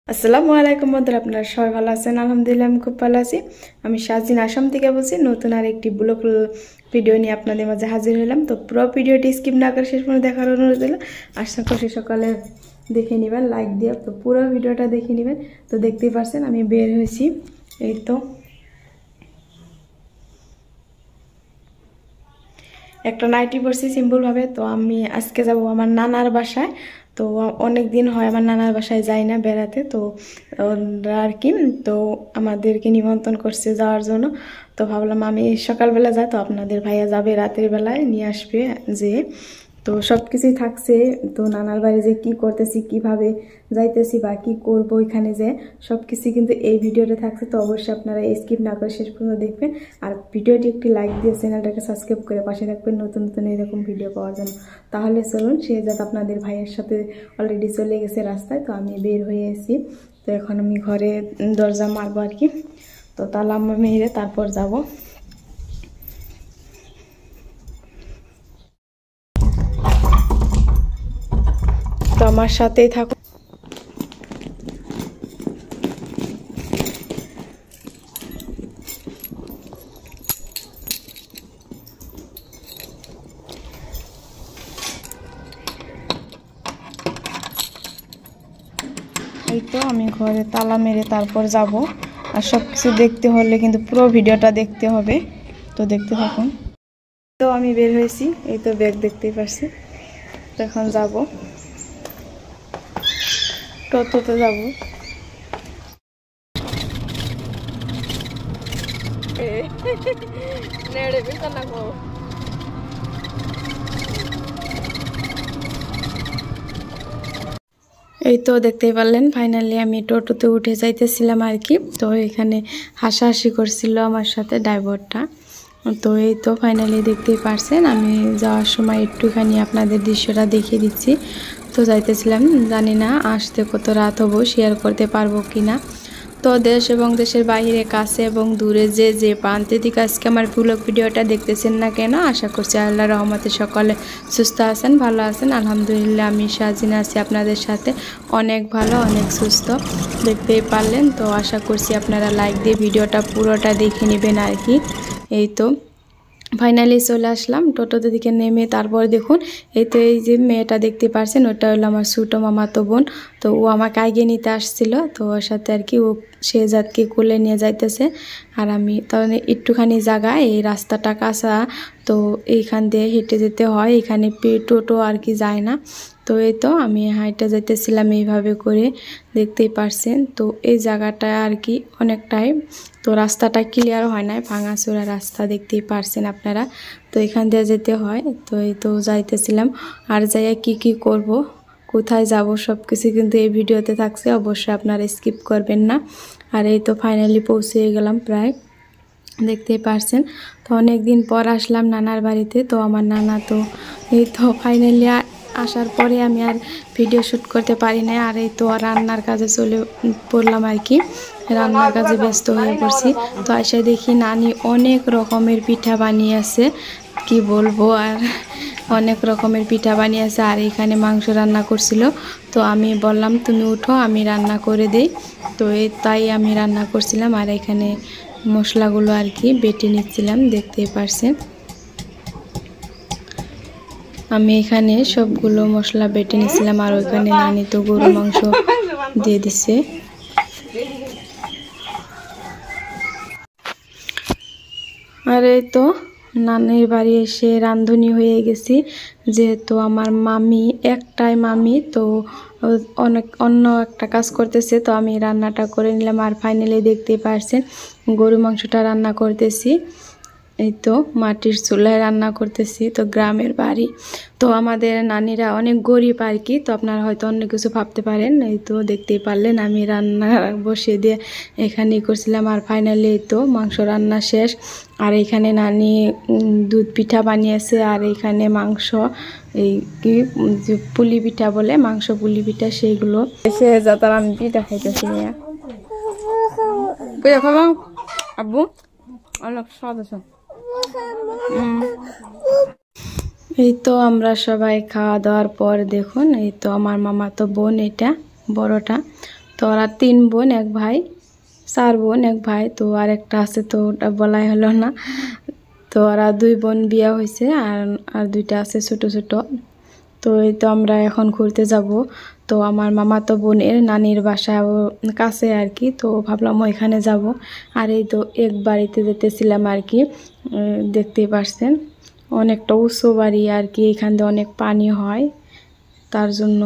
আসসালামু আলাইকুম বন্ধুরা, আপনারা সবাই ভালো আছেন? আলহামদুলিল্লাহ আমি খুব ভালো আছি। আমি শাহজিন আসাম থেকে বলছি। নতুন আর একটি ব্লগ ভিডিও নিয়ে আপনাদের মাঝে হাজির হলাম। তো পুরো ভিডিওটি স্কিপ না করে শেষ পর্যন্ত দেখার অনুরোধ হলো। আশা করছি সকালে দেখে নেবেন লাইক দিয়ে, তো পুরো ভিডিওটা দেখে নেবেন। তো দেখতেই পারছেন আমি বের হয়েছি, এই তো একটা নাইটি পরছি সিম্পলভাবে। তো আমি আজকে যাব আমার নানার বাসায়। তো অনেক দিন হয় আমার নানার বাসায় যাই না বেড়াতে। তো ওরা আর কি তো আমাদেরকে নিমন্ত্রণ করছে যাওয়ার জন্য। তো ভাবলাম আমি সকালবেলা যাই, তো আপনাদের ভাইয়া যাবে রাতের বেলায় নিয়ে আসবে যে। তো সব কিছুই থাকছে। তো নানার বাড়ি যে কি করতেছি, কিভাবে যাইতেছি বা কি করবো এখানে যে, সব কিছু কিন্তু এই ভিডিওতে থাকছে। তো অবশ্যই আপনারা স্কিপ না করে শেষ পর্যন্ত দেখবেন। আর ভিডিওটি একটি লাইক দিয়ে চ্যানেলটাকে সাবস্ক্রাইব করে পাশে রাখবেন নতুন নতুন এরকম ভিডিও পাওয়ার জন্য। তাহলে চলুন সে যাক আপনাদের ভাইয়ের সাথে অলরেডি চলে গেছে রাস্তায়। তো আমি বের হয়ে এসেছি। তো এখন আমি ঘরে দরজা মারবো আর কি। তো তালা মেরে তারপর যাব। তো আমার সাথেই থাকুন। এই তো আমি ঘরে তালা মেরে তারপর যাব। আর সব কিছু দেখতে হলে কিন্তু পুরো ভিডিওটা দেখতে হবে। তো দেখতে থাকুন। তো আমি বের হয়েছি, এই তো ব্যাগ দেখতেই পারছি। তো এখন যাব, টোটোতে যাব। এই তো দেখতেই পারলেন ফাইনালি আমি টোটোতে উঠে যাইতেছিলাম আর কি। তো এখানে হাসাহাসি করছিল আমার সাথে ড্রাইভারটা। তো এই তো ফাইনালি দেখতেই পারছেন আমি যাওয়ার সময় একটুখানি আপনাদের দৃশ্যটা দেখিয়ে দিচ্ছি। তো যাইতেছিলাম, জানি না আসতে কত রাত হবো, শেয়ার করতে পারবো কিনা। তো দেশ এবং দেশের বাইরে, কাছে এবং দূরে যে যে প্রান্তে থেকে আজকে আমার ব্লগ ভিডিওটা দেখতেছেন না কেন, আশা করছি আল্লাহর রহমতে সকলে সুস্থ আছেন, ভালো আছেন। আলহামদুলিল্লাহ আমি শাহজিন আছি আপনাদের সাথে, অনেক ভালো, অনেক সুস্থ। দেখতেই পারলেন। তো আশা করছি আপনারা লাইক দিয়ে ভিডিওটা পুরোটা দেখে নেবেন আর কি। এই তো ফাইনালি চলে আসলাম টোটোতে দিকে নেমে। তারপর দেখুন এই তো এই যে মেয়েটা দেখতে পারছেন, ওটা হলো আমার ছোটো মামাতো বোন। তো ও আমাকে আগে নিতে আসছিল। তো ওর সাথে আর কি ও শেহজাদকে কোলে নিয়ে যাইতেছে। আর আমি তাহলে একটুখানি জায়গায়, এই রাস্তাটা কাঁচা, তো এইখান দিয়ে হেঁটে যেতে হয়, এখানে টোটো আর কি যায় না। তো এই তো আমি হাইটে যাইতেছিলাম এইভাবে করে, দেখতেই পারছেন। তো এই জায়গাটা আর কি অনেকটাই, তো রাস্তাটা ক্লিয়ার হয় না, ভাঙাচোরা রাস্তা দেখতেই পারছেন আপনারা। তো এখান দিয়ে যেতে হয়। তো এই তো যাইতেছিলাম। আর যাইয়া কি করব, কোথায় যাব, সব কিছু কিন্তু এই ভিডিওতে থাকছে, অবশ্যই আপনারা স্কিপ করবেন না। আর এই তো ফাইনালি পৌঁছে গেলাম প্রায়, দেখতেই পারছেন। তো অনেক দিন পর আসলাম নানার বাড়িতে। তো আমার নানা তো এই তো ফাইনালি আসার পরে আমি আর ভিডিও শ্যুট করতে পারি না। আর এই তো রান্নার কাজে চলে পড়লাম আর কি, রান্নার কাজে ব্যস্ত হয়ে পড়ছি। তো এসে দেখি নানি অনেক রকমের পিঠা বানিয়েছে, কি বলবো আর, অনেক রকমের পিঠা বানিয়েছে। আর এখানে মাংস রান্না করছিল। তো আমি বললাম তুমি উঠো, আমি রান্না করে দেই। তো তাই আমি রান্না করছিলাম। আর এখানে মশলাগুলো আর কি বেটে নিচ্ছিলাম, দেখতেই পারছেন। আমি এখানে সবগুলো মশলা বেটে নিচ্ছিলাম। আর ওইখানে নানি তো গরু মাংস দিয়ে দিছে। আর এই তো নানির বাড়ি এসে রাঁধুনি হয়ে গেছি, যেহেতু আমার মামি একটাই মামি, তো অন্য একটা কাজ করতেছে। তো আমি রান্নাটা করে নিলাম। আর ফাইনালি দেখতেই পারছেন গরু মাংসটা রান্না করতেছি। এই তো মাটির চুলায় রান্না করতেছি। তো গ্রামের বাড়ি, তো আমাদের নানিরা অনেক গরিব আর কি। তো আপনারা হয়তো অন্য কিছু ভাবতে পারেন। এই তো দেখতেই পারলেন আমি রান্না বসিয়ে দিয়ে এখানে করছিলাম। আর ফাইনালি এই তো মাংস রান্না শেষ। আর এখানে নানি দুধ পিঠা বানিয়েছে। আর এখানে মাংস, এই কি পুলি পিঠা বলে, মাংস পুলি পিঠা, সেইগুলো এসে যাতার আমি পিঠা খাইতেছি। খাবো আব্বু, অনেক স্বাদ আছে। এই তো আমরা সবাই খাওয়া দাওয়ার পর দেখুন এই তো আমার মামা তো বোন, এটা বড়টা। তো তো ওরা 3 বোন 1 ভাই, 4 বোন 1 ভাই, তো আর একটা আছে তো ওটা বলাই হলো না। তো ওরা 2 বোন বিয়ে হয়েছে আর 2টা আছে ছোট ছোট। তো এই তো আমরা এখন ঘুরতে যাব। তো আমার মামাতো বোনের নানির বাসা কাছে আর কি, তো ভাবলাম ওইখানে যাব। আর এই তো এক বাড়িতে যেতেছিলাম আর কি, দেখতেই পারছেন অনেকটা উঁচু বাড়ি আর কি, এখান দিয়ে অনেক পানি হয় তার জন্য।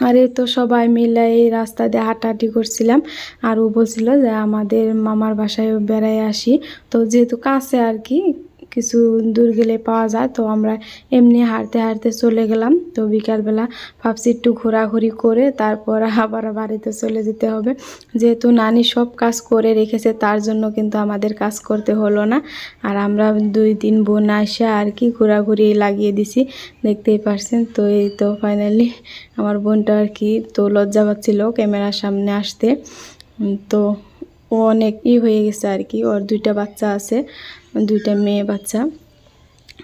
আর এই তো সবাই মিলে এই রাস্তা দিয়ে হাঁটাহাঁটি করছিলাম। আর ও বলছিল যে আমাদের মামার বাসায় বেড়াই আসি, তো যেহেতু কাছে আর কি কিছু দূর গেলে পাওয়া যায়, তো আমরা এমনি হাঁটতে হাঁটতে চলে গেলাম। তো বিকালবেলা ভাবছি একটু ঘোরাঘুরি করে তারপর আবার বাড়িতে চলে যেতে হবে, যেহেতু নানি সব কাজ করে রেখেছে তার জন্য কিন্তু আমাদের কাজ করতে হলো না। আর আমরা 2-3 বোন আসে আর কি ঘোরাঘুরি লাগিয়ে দিছি, দেখতেই পারছেন। তো এই তো ফাইনালি আমার বোনটা আর কি তো লজ্জা পাচ্ছিল ক্যামেরার সামনে আসতে, তো ও অনেক হয়ে গেছে আর কি। ওর 2টা বাচ্চা আছে, 2টা মেয়ে বাচ্চা।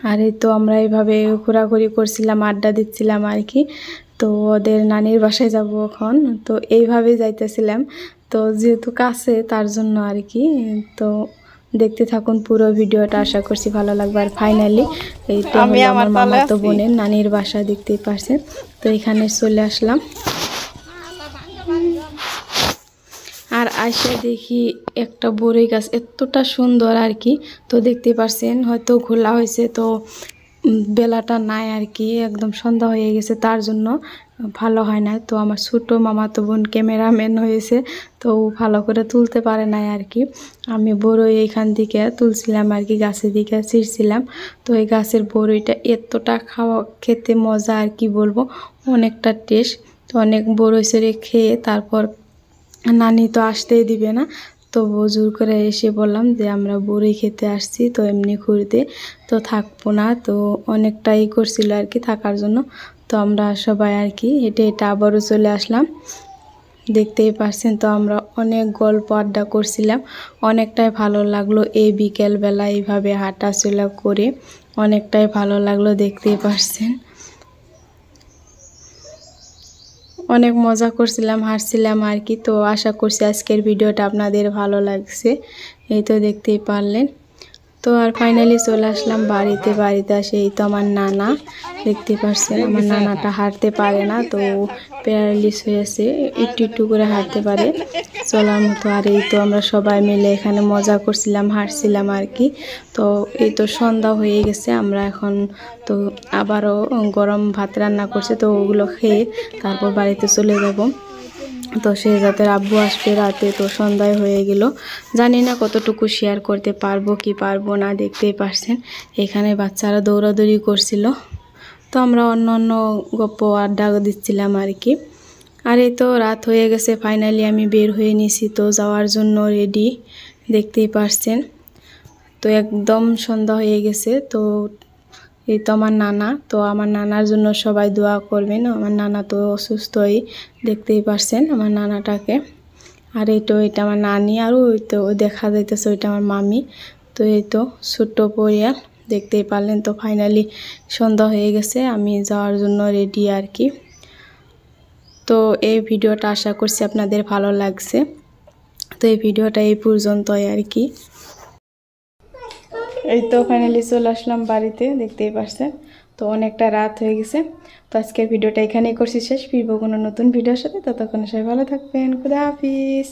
আর এই তো আমরা এইভাবে ঘোরাঘুরি করছিলাম, আড্ডা দিচ্ছিলাম আর কি। তো ওদের নানির বাসায় যাব এখন, তো এইভাবে যাইতেছিলাম। তো যেহেতু কাছে তার জন্য আর কি, তো দেখতে থাকুন পুরো ভিডিওটা, আশা করছি ভালো লাগবে। আর ফাইনালি এইটা হলো আমার মামাতো বোনের নানির বাসা, দেখতেই পারছেন। তো এখানে চলে আসলাম। আর আইসা দেখি একটা বড়ই গাছ এতটা সুন্দর আর কি, তো দেখতে পারছেন হয়তো খোলা হয়েছে, তো বেলাটা নাই আর কি, একদম সন্ধ্যা হয়ে গেছে তার জন্য ভালো হয় না। তো আমার ছোটো মামাতো বোন ক্যামেরাম্যান হয়েছে, তো ভালো করে তুলতে পারে নাই আর কি। আমি বড়ই এইখান থেকে তুলছিলাম আর কি, গাছের দিকে ছিঁড়ছিলাম। তো এই গাছের বড়ইটা এতটা খেতে মজা আর কি বলবো, অনেকটা টেস্ট। তো অনেক বড়ই ছেড়ে খেয়ে তারপর নানি তো আসতেই দিবে না, তো জোর করে এসে বললাম যে আমরা বড়ি খেতে আসছি, তো এমনি ঘুরতে তো থাকবো না। তো অনেকটাই করছিল আর কি থাকার জন্য। তো আমরা সবাই আর কি হেঁটে হেঁটে আবারও চলে আসলাম, দেখতেই পারছেন। তো আমরা অনেক গল্প আড্ডা করছিলাম, অনেকটাই ভালো লাগলো এই বিকেলবেলা এইভাবে হাঁটাচলা করে, অনেকটাই ভালো লাগলো, দেখতেই পারছেন। অনেক মজা করছিলাম, হাসছিলাম আর কি। তো আশা করছি আজকের ভিডিওটা আপনাদের ভালো লাগছে, এই তো দেখতেই পারলেন। তো আর ফাইনালি চলে আসলাম বাড়িতে। বাড়িতে আসে এই তো আমার নানা, দেখতে পাচ্ছেন আমার নানাটা হাঁটতে পারে না, তো প্যারালিস হয়েছে, একটু একটু করে হাঁটতে পারে চলার মতো। আর এই তো আমরা সবাই মিলে এখানে মজা করছিলাম, হাঁটছিলাম আর কি। তো এই তো সন্ধ্যা হয়ে গেছে, আমরা এখন তো আবারও গরম ভাত রান্না করছে, তো ওগুলো খেয়ে তারপর বাড়িতে চলে যাব। তো শেহজাদের আব্বু আসবে রাতে, তো সন্ধ্যায় হয়ে গেল। জানি না কতটুকু শেয়ার করতে পারবো কি পারবো না, দেখতেই পারছেন এখানে বাচ্চারা দৌড়াদৌড়ি করছিল, তো আমরা অন্য অন্য গপ্প আড্ডা দিচ্ছিলাম আর কি। আর এই তো রাত হয়ে গেছে, ফাইনালি আমি বের হয়ে নিছি, তো যাওয়ার জন্য রেডি, দেখতেই পারছেন। তো একদম সন্ধ্যা হয়ে গেছে। তো এই তো আমার নানা, তো আমার নানার জন্য সবাই দোয়া করবেন, আমার নানা তো অসুস্থই, দেখতেই পারছেন আমার নানাটাকে। আর এই তো এটা আমার নানি, আর ওই তো দেখা যাইতেছে ওইটা আমার মামি। তো এই তো ছোট্ট পরিবার, দেখতেই পারলেন। তো ফাইনালি সন্ধ্যা হয়ে গেছে, আমি যাওয়ার জন্য রেডি আর কি। তো এই ভিডিওটা আশা করছি আপনাদের ভালো লাগছে। তো এই ভিডিওটা এই পর্যন্তই আর কি। এই তো ফাইনালি চলে আসলাম বাড়িতে, দেখতেই পারছেন। তো অনেকটা রাত হয়ে গেছে, তো আজকের ভিডিওটা এখানেই করছি শেষ। ফিরবো কোনো নতুন ভিডিওর সাথে, ততক্ষণ সবাই ভালো থাকবেন, খুদা হাফিজ।